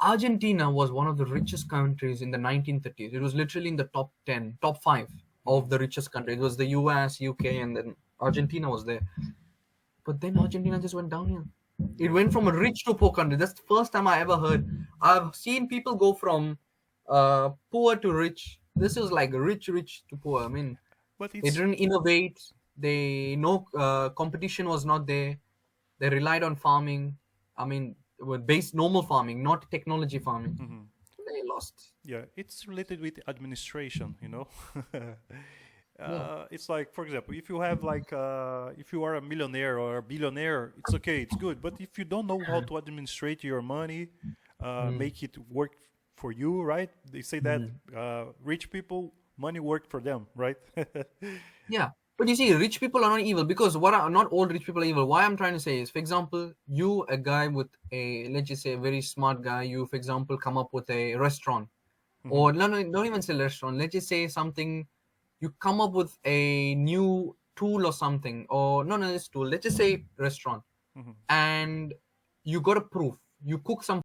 Argentina was one of the richest countries in the 1930s. It was literally in the top 10, top 5 of the richest countries. It was the US, UK, and then Argentina was there. But then Argentina just went downhill. It Yeah, went from a rich to poor country. That's the first time I ever heard. I've seen people go from poor to rich. This is like rich to poor. I mean, but they it's didn't innovate. They no competition was not there. They relied on farming. I mean, with based normal farming, not technology farming. mhm. They lost. Yeah, it's related with administration, you know. Yeah. It's like, for example, if you have like, if you are a millionaire or a billionaire, it's okay, it's good. But if you don't know how to administrate your money, Mm. make it work for you, right? They say that Mm. rich people, money work for them, right? Yeah. But you see, rich people are not evil because not all rich people are evil. Why I'm trying to say is, for example, you, a guy with a, let's just say, a very smart guy, you, for example, come up with a restaurant. Mhm, Or no, no, don't even say restaurant. Let's just say something. You come up with a new tool or something, or no, no, this tool. Let's just say restaurant, mhm. and you got a proof. You cook some